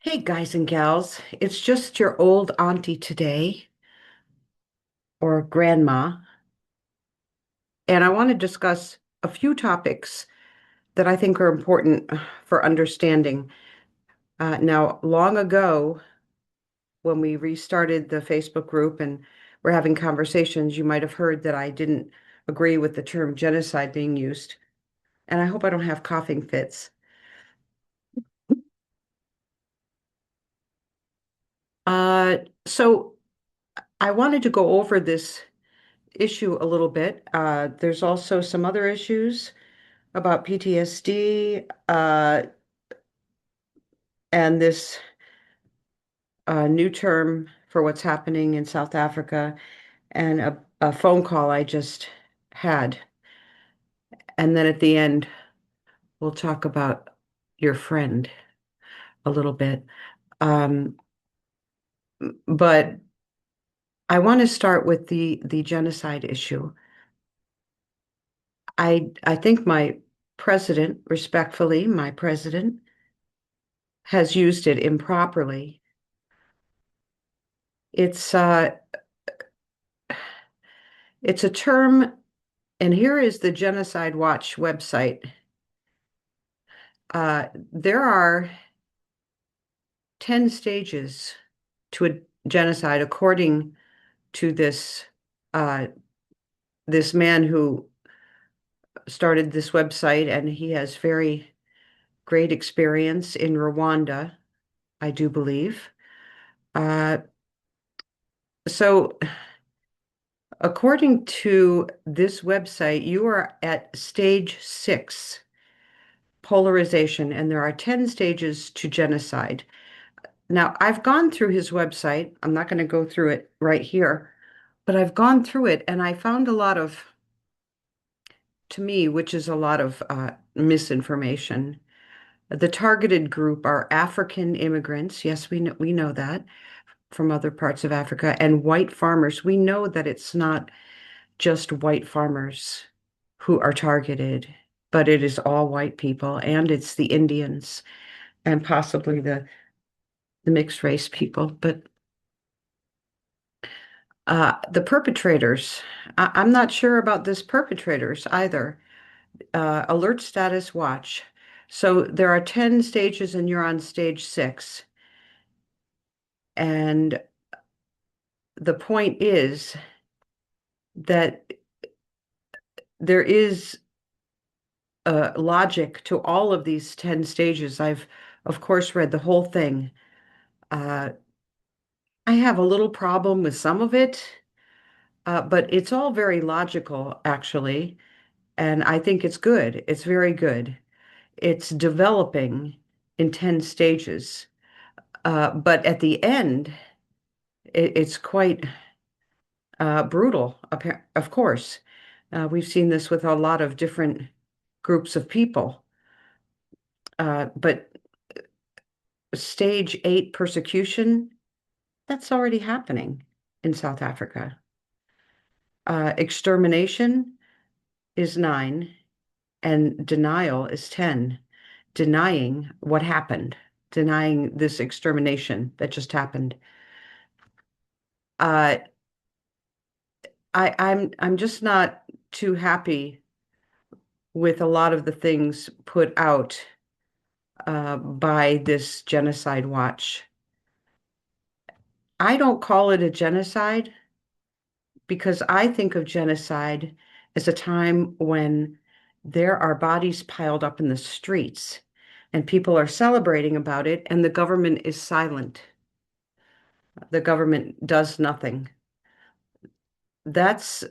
Hey, guys and gals, it's just your old auntie today, or grandma, and I want to discuss a few topics that I think are important for understanding. Now, long ago, when we restarted the Facebook group and we're having conversations, you might have heard that I didn't agree with the term genocide being used, and I hope I don't have coughing fits. Uh, so I wanted to go over this issue a little bit. There's also some other issues about PTSD, and this new term for what's happening in South Africa, and a phone call I just had. And then at the end, we'll talk about your friend a little bit. Um, but I want to start with the genocide issue. I think my president, respectfully, my president has used it improperly. It's uh, it's a term. And here is the Genocide Watch website. There are 10 stages to a genocide, according to uh, this man who started this website, and he has very great experience in Rwanda, I do believe. Uh, so, according to this website, you are at stage 6, polarization, and there are 10 stages to genocide. Now, I've gone through his website. I'm not going to go through it right here, but I've gone through it and I found a lot of, to me, which is a lot of misinformation. The targeted group are African immigrants. Yes, we know that from other parts of Africa, and white farmers. We know that it's not just white farmers who are targeted, but it is all white people, and it's the Indians and possibly the mixed race people. But the perpetrators, I'm not sure about this perpetrators either. Alert status watch. So there are 10 stages and you're on stage 6. And the point is that there is logic to all of these 10 stages. I've, of course, read the whole thing. Uh, I have a little problem with some of it, but it's all very logical, actually. And I think it's good. It's very good. It's developing in 10 stages. But at the end, it's quite brutal, of course. We've seen this with a lot of different groups of people. But stage 8 persecution, that's already happening in South Africa. Extermination is 9, and denial is 10. Denying what happened, denying this extermination that just happened. Uh, I'm just not too happy with a lot of the things put out by this genocide watch. I don't call it a genocide because I think of genocide as a time when there are bodies piled up in the streets and people are celebrating about it, and the government is silent. The government does nothing. That's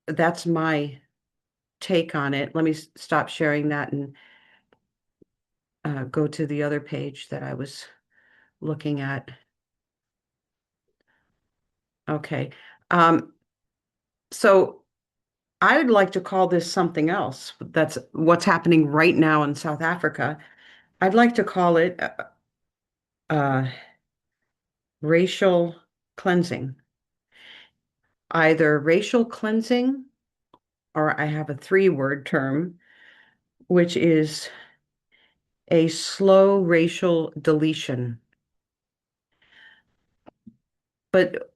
that's my take on it. Let me stop sharing that and go to the other page that I was looking at. Okay. Um, so I would like to call this something else. That's what's happening right now in South Africa. I'd like to call it uh, racial cleansing, either racial cleansing, or I have a three-word term, which is a slow racial deletion. But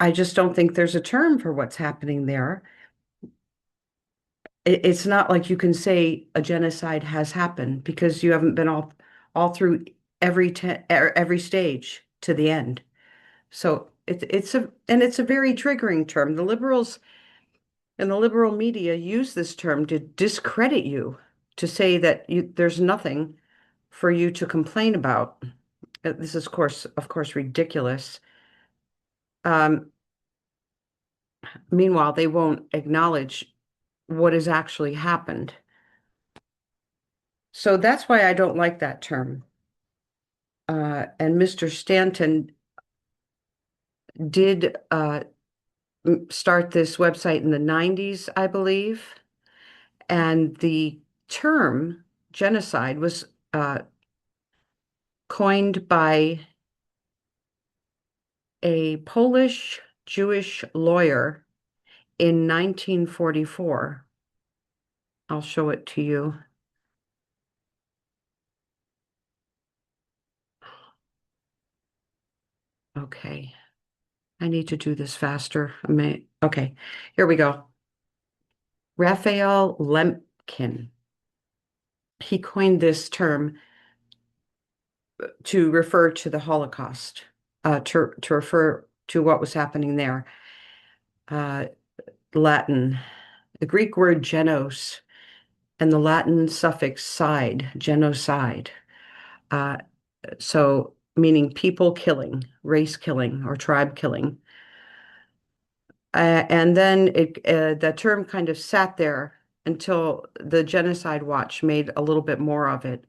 I just don't think there's a term for what's happening there. It's not like you can say a genocide has happened because you haven't been all through every stage to the end. So it's a very triggering term. The liberals and the liberal media use this term to discredit you, to say that there's nothing for you to complain about. This is, of course, ridiculous. Um, Meanwhile, they won't acknowledge what has actually happened. So that's why I don't like that term. And Mr. Stanton did start this website in the 90s, I believe. And the term genocide was coined by a Polish Jewish lawyer in 1944. I'll show it to you. Okay. I need to do this faster. Okay, here we go. Raphael Lemkin. He coined this term to refer to the Holocaust, to refer to what was happening there. Uh, Latin, the Greek word genos, and the Latin suffix side, genocide. Uh, so meaning people killing, race killing, or tribe killing. And then the term kind of sat there until the Genocide Watch made a little bit more of it,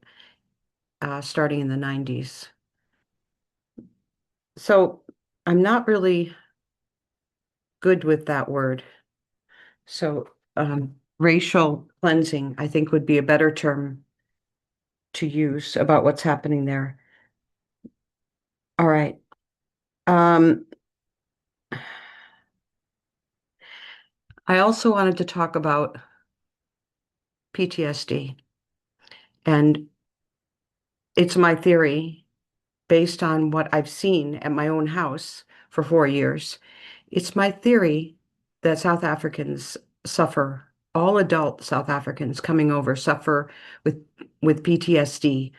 starting in the 90s. So I'm not really good with that word. So racial cleansing, I think, would be a better term to use about what's happening there. All right. Um, I also wanted to talk about PTSD. And it's my theory, based on what I've seen at my own house for 4 years. It's my theory that South Africans suffer, all adult South Africans coming over suffer with PTSD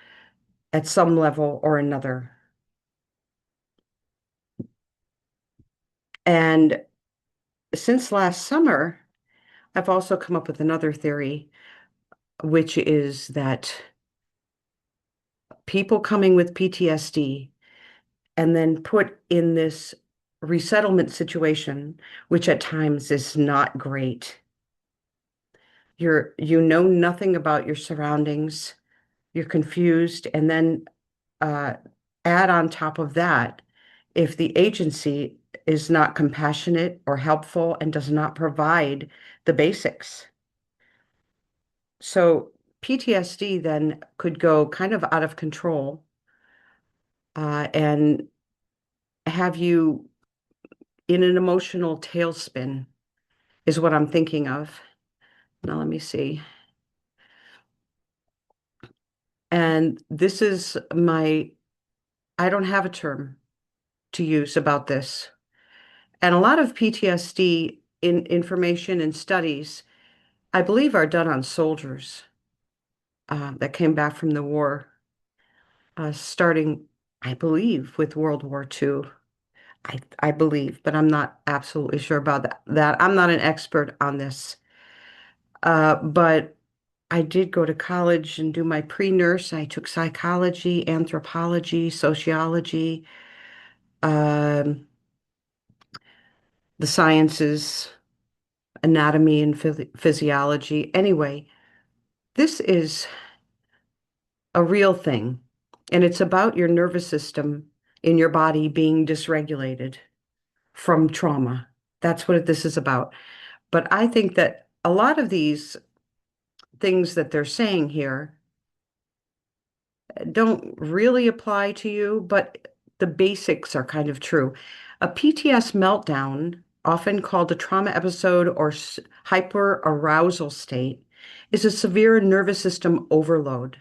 at some level or another. And since last summer, I've also come up with another theory, which is that people coming with PTSD and then put in this resettlement situation, which at times is not great. You know nothing about your surroundings, you're confused, and then uh, add on top of that, if the agency is not compassionate or helpful and does not provide the basics. So PTSD then could go kind of out of control, and have you in an emotional tailspin, is what I'm thinking of. Now, let me see. And this is I don't have a term to use about this. And a lot of PTSD information and studies, I believe, are done on soldiers that came back from the war, starting, I believe, with World War II. I believe, but I'm not absolutely sure about that. I'm not an expert on this. But I did go to college and do my pre-nurse. I took psychology, anthropology, sociology, um, the sciences, anatomy and physiology. Anyway, this is a real thing, and it's about your nervous system in your body being dysregulated from trauma. That's what this is about. But I think that a lot of these things that they're saying here don't really apply to you, but the basics are kind of true. A PTS meltdown, often called a trauma episode or hyperarousal state, is a severe nervous system overload.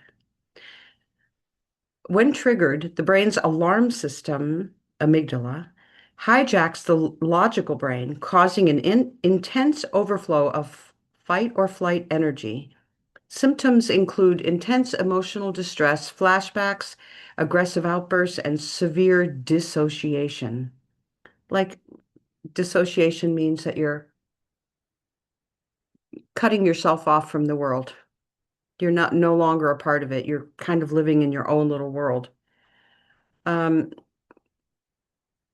When triggered, the brain's alarm system, amygdala, hijacks the logical brain, causing an intense overflow of fight or flight energy. Symptoms include intense emotional distress, flashbacks, aggressive outbursts, and severe dissociation. Like dissociation means that you're cutting yourself off from the world. You're not no longer a part of it. You're kind of living in your own little world. Um,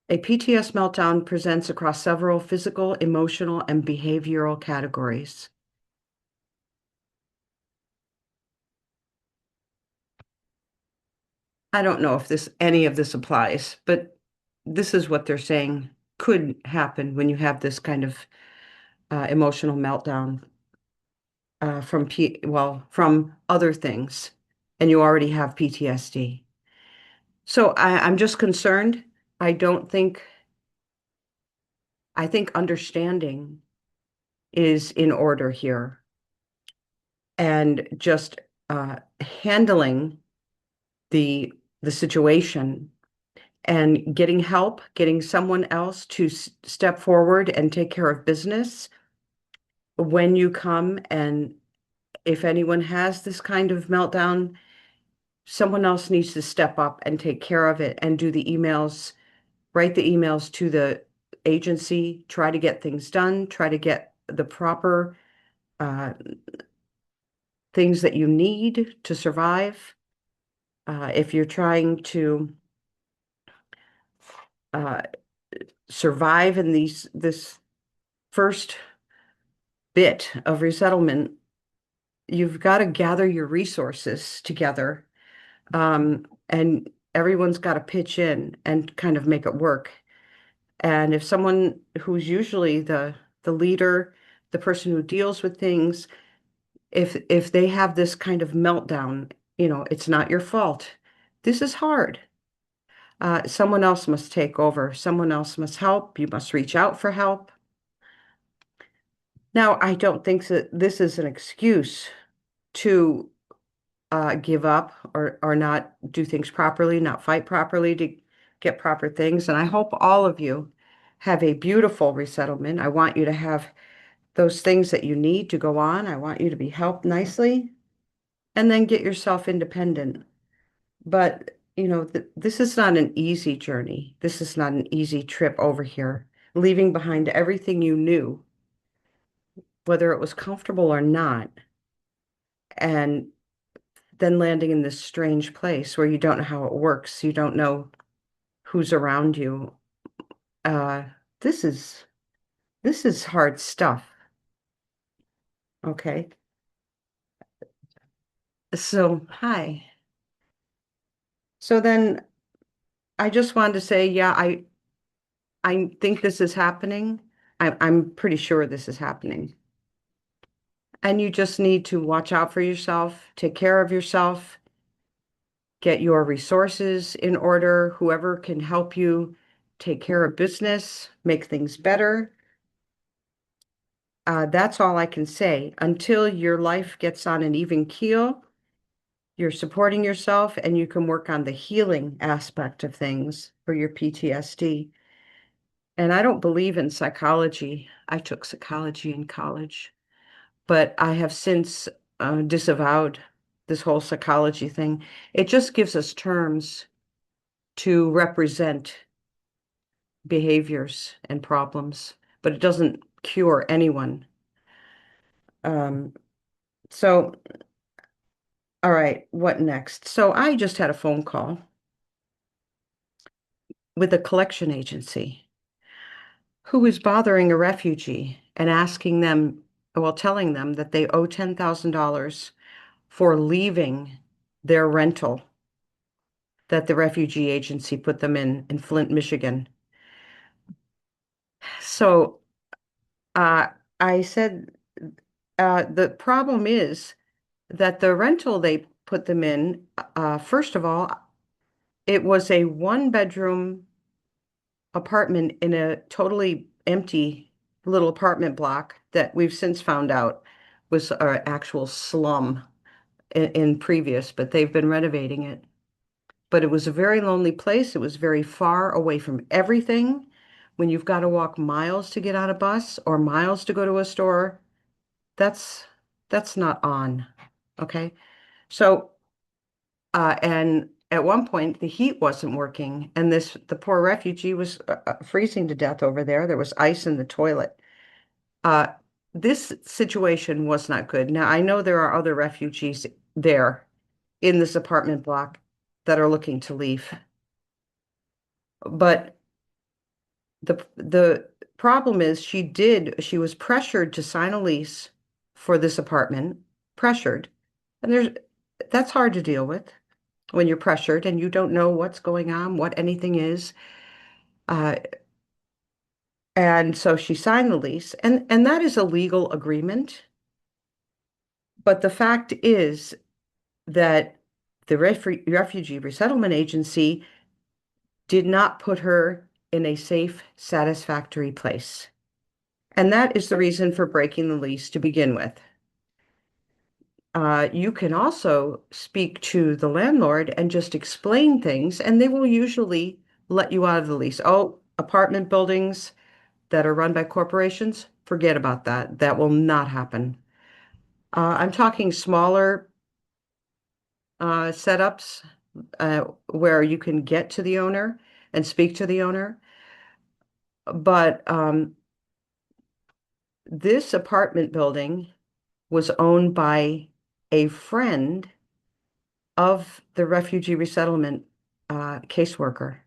a PTS meltdown presents across several physical, emotional, and behavioral categories. I don't know if this any of this applies, but this is what they're saying could happen when you have this kind of emotional meltdown from other things, and you already have PTSD. So I'm just concerned. I don't think I think understanding is in order here, and just handling the the situation and getting help, getting someone else to step forward and take care of business when you come. And if anyone has this kind of meltdown, someone else needs to step up and take care of it and do the emails, write the emails to the agency, try to get things done, try to get the proper uh, things that you need to survive. If you're trying to uh, survive in this first bit of resettlement, you've got to gather your resources together, and everyone's got to pitch in and kind of make it work. And if someone who's usually the leader, the person who deals with things, if they have this kind of meltdown, it's not your fault. This is hard. Someone else must take over. Someone else must help. You must reach out for help. Now, I don't think that this is an excuse to give up or not do things properly, not fight properly to get proper things. And I hope all of you have a beautiful resettlement. I want you to have those things that you need to go on. I want you to be helped nicely and then get yourself independent. But, this is not an easy journey. This is not an easy trip over here, leaving behind everything you knew, whether it was comfortable or not, and then landing in this strange place where you don't know how it works. You don't know who's around you. Uh, this is this is hard stuff. Okay. So, hi. So then I just wanted to say, yeah, I think this is happening. I'm pretty sure this is happening. And you just need to watch out for yourself, take care of yourself, get your resources in order, whoever can help you take care of business, make things better. That's all I can say. Until your life gets on an even keel, you're supporting yourself and you can work on the healing aspect of things for your PTSD. And I don't believe in psychology. I took psychology in college, but I have since disavowed this whole psychology thing. It just gives us terms to represent behaviors and problems, but it doesn't cure anyone. Um, so, all right, what next? So I just had a phone call with a collection agency who is bothering a refugee and asking them, well, telling them that they owe $10,000 for leaving their rental that the refugee agency put them in Flint, Michigan. So uh, I said, the problem is that the rental they put them in, first of all, it was a one-bedroom apartment in a totally empty little apartment block that we've since found out was an actual slum in previous, but they've been renovating it. but it was a very lonely place. It was very far away from everything. When you've got to walk miles to get on a bus or miles to go to a store, that's that's not on. Okay. So and at one point the heat wasn't working and this the poor refugee was freezing to death over there. There was ice in the toilet. Uh, this situation was not good. Now I know there are other refugees there in this apartment block that are looking to leave. But the problem is she was pressured to sign a lease for this apartment, pressured. And that's hard to deal with when you're pressured and you don't know what's going on, what anything is. Uh, and so she signed the lease, and that is a legal agreement. But the fact is that the Refugee Resettlement Agency did not put her in a safe, satisfactory place. And that is the reason for breaking the lease to begin with. You can also speak to the landlord and just explain things, and they will usually let you out of the lease. Oh, apartment buildings that are run by corporations, forget about that. That will not happen. I'm talking smaller setups where you can get to the owner and speak to the owner. But this apartment building was owned by a friend of the refugee resettlement caseworker,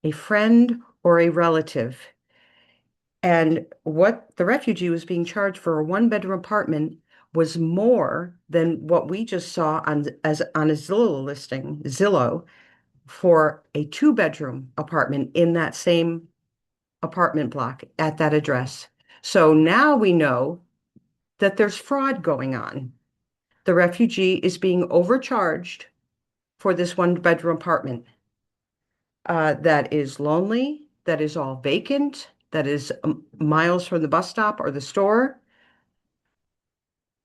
a friend or a relative. And what the refugee was being charged for a one-bedroom apartment was more than what we just saw on a Zillow listing, Zillow, for a two-bedroom apartment in that same apartment block at that address. So now we know that there's fraud going on. The refugee is being overcharged for this one-bedroom apartment that is lonely, that is all vacant, that is miles from the bus stop or the store.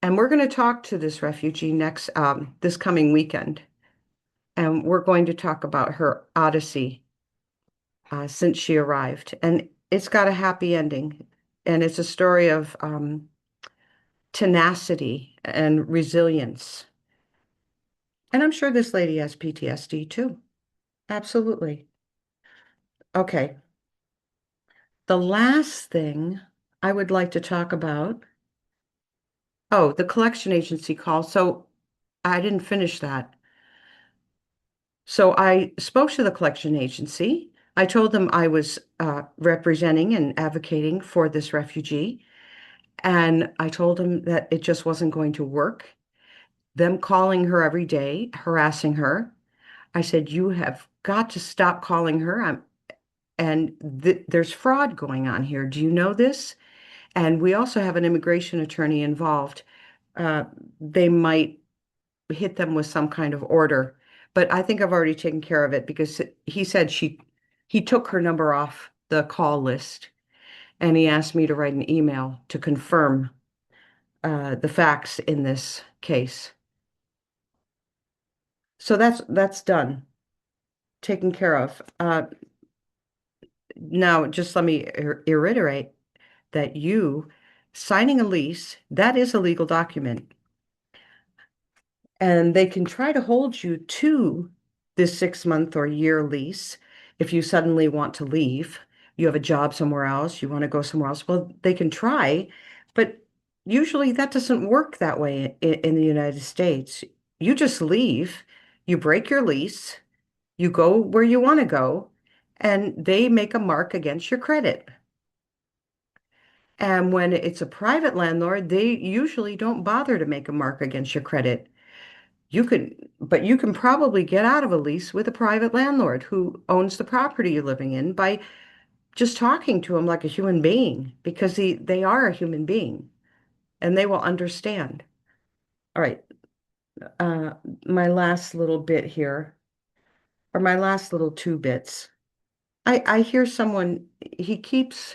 And we're going to talk to this refugee this coming weekend. And we're going to talk about her odyssey since she arrived. And it's got a happy ending. And it's a story of tenacity and resilience. And I'm sure this lady has PTSD too. Absolutely. Okay. The last thing I would like to talk about, oh, the collection agency call. So I didn't finish that. So I spoke to the collection agency. I told them I was representing and advocating for this refugee. And I told them that it just wasn't going to work. Them calling her every day, harassing her. I said, you have got to stop calling her. And there's fraud going on here. Do you know this? And we also have an immigration attorney involved. Uh, they might hit them with some kind of order, but I think I've already taken care of it because he said he took her number off the call list and he asked me to write an email to confirm the facts in this case. So that's done, taken care of. Now, just let me reiterate that you signing a lease, that is a legal document. And they can try to hold you to this 6 month or year lease if you suddenly want to leave. You have a job somewhere else, you want to go somewhere else. Well, they can try, but usually that doesn't work that way in the United States. You just leave, you break your lease, you go where you want to go, and they make a mark against your credit. And when it's a private landlord, they usually don't bother to make a mark against your credit. But you can probably get out of a lease with a private landlord who owns the property you're living in by just talking to him like a human being because they are a human being and they will understand. All right, uh, my last little bit here, or my last little two bits. I hear someone, he keeps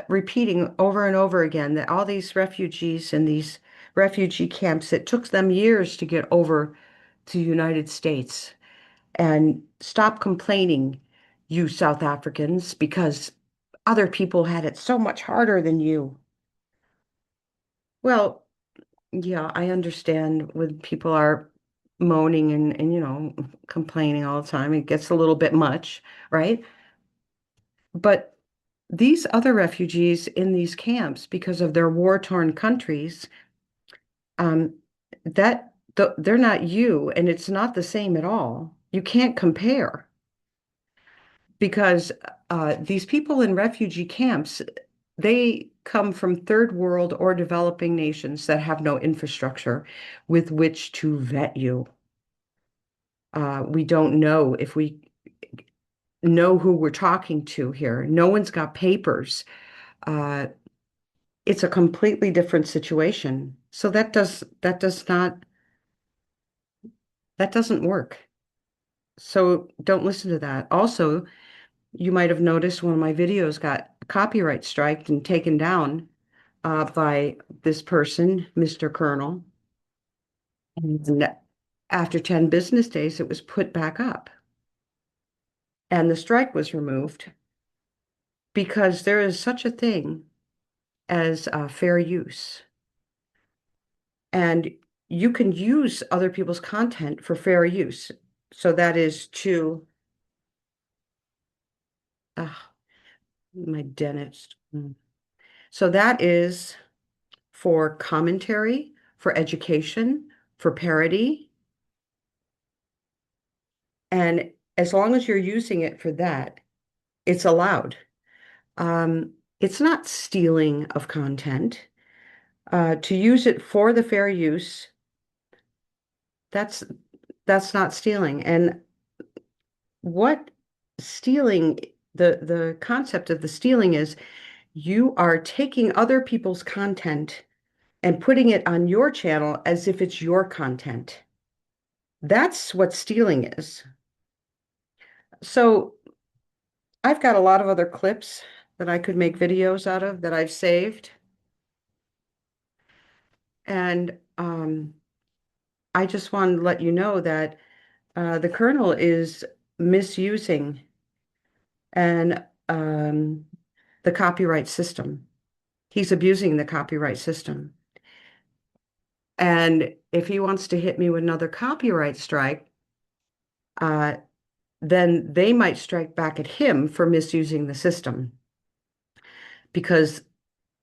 repeating over and over again that all these refugees and these refugee camps. It took them years to get over to the United States. And stop complaining, you South Africans, because other people had it so much harder than you. Well, yeah, I understand when people are moaning and complaining all the time. It gets a little bit much, right? But these other refugees in these camps, because of their war-torn countries, um, they're not you, and it's not the same at all. You can't compare because these people in refugee camps, they come from third world or developing nations that have no infrastructure with which to vet you. We don't know if we know who we're talking to here. No one's got papers. Uh, it's a completely different situation. So that doesn't work. So don't listen to that. Also, you might have noticed one of my videos got copyright striked and taken down by this person, Mr. Colonel. And after 10 business days, it was put back up. And the strike was removed because there is such a thing as fair use. And you can use other people's content for fair use. So that is to, ah, my dentist. So that is for commentary, for education, for parody. And as long as you're using it for that, it's allowed. It's not stealing of content. To use it for the fair use, that's that's not stealing. And what stealing, the concept of the stealing is you are taking other people's content and putting it on your channel as if it's your content. That's what stealing is. So I've got a lot of other clips that I could make videos out of that I've saved. And I just wanted to let you know that the Colonel is misusing and the copyright system. He's abusing the copyright system. And if he wants to hit me with another copyright strike, uh, then they might strike back at him for misusing the system because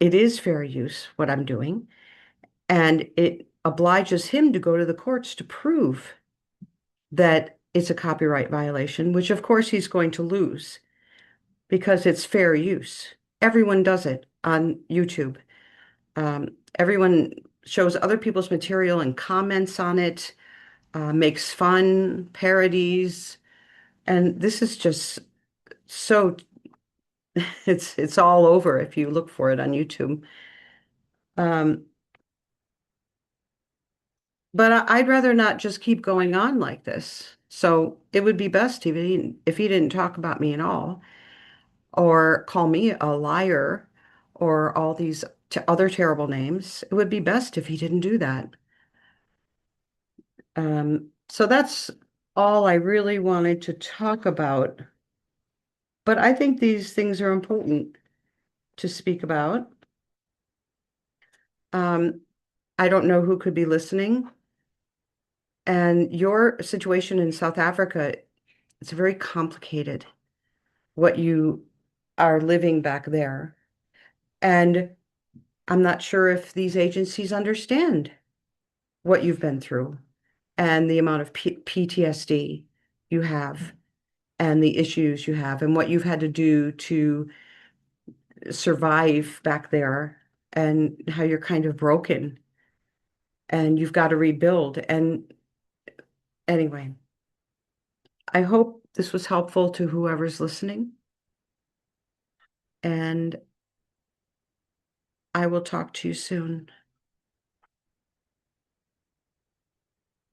it is fair use what I'm doing, and it obliges him to go to the courts to prove that it's a copyright violation, which of course he's going to lose because it's fair use. Everyone does it on YouTube. Everyone shows other people's material and comments on it, makes fun, parodies, and this is just so it's all over if you look for it on YouTube. Um, but I'd rather not just keep going on like this. So it would be best if he didn't talk about me at all, or call me a liar, or all these t other terrible names. It would be best if he didn't do that. So that's all I really wanted to talk about. But I think these things are important to speak about. Um, I don't know who could be listening. And your situation in South Africa, it's very complicated what you are living back there. And I'm not sure if these agencies understand what you've been through and the amount of PTSD you have and the issues you have and what you've had to do to survive back there and how you're kind of broken and you've got to rebuild. And anyway, I hope this was helpful to whoever's listening, and I will talk to you soon.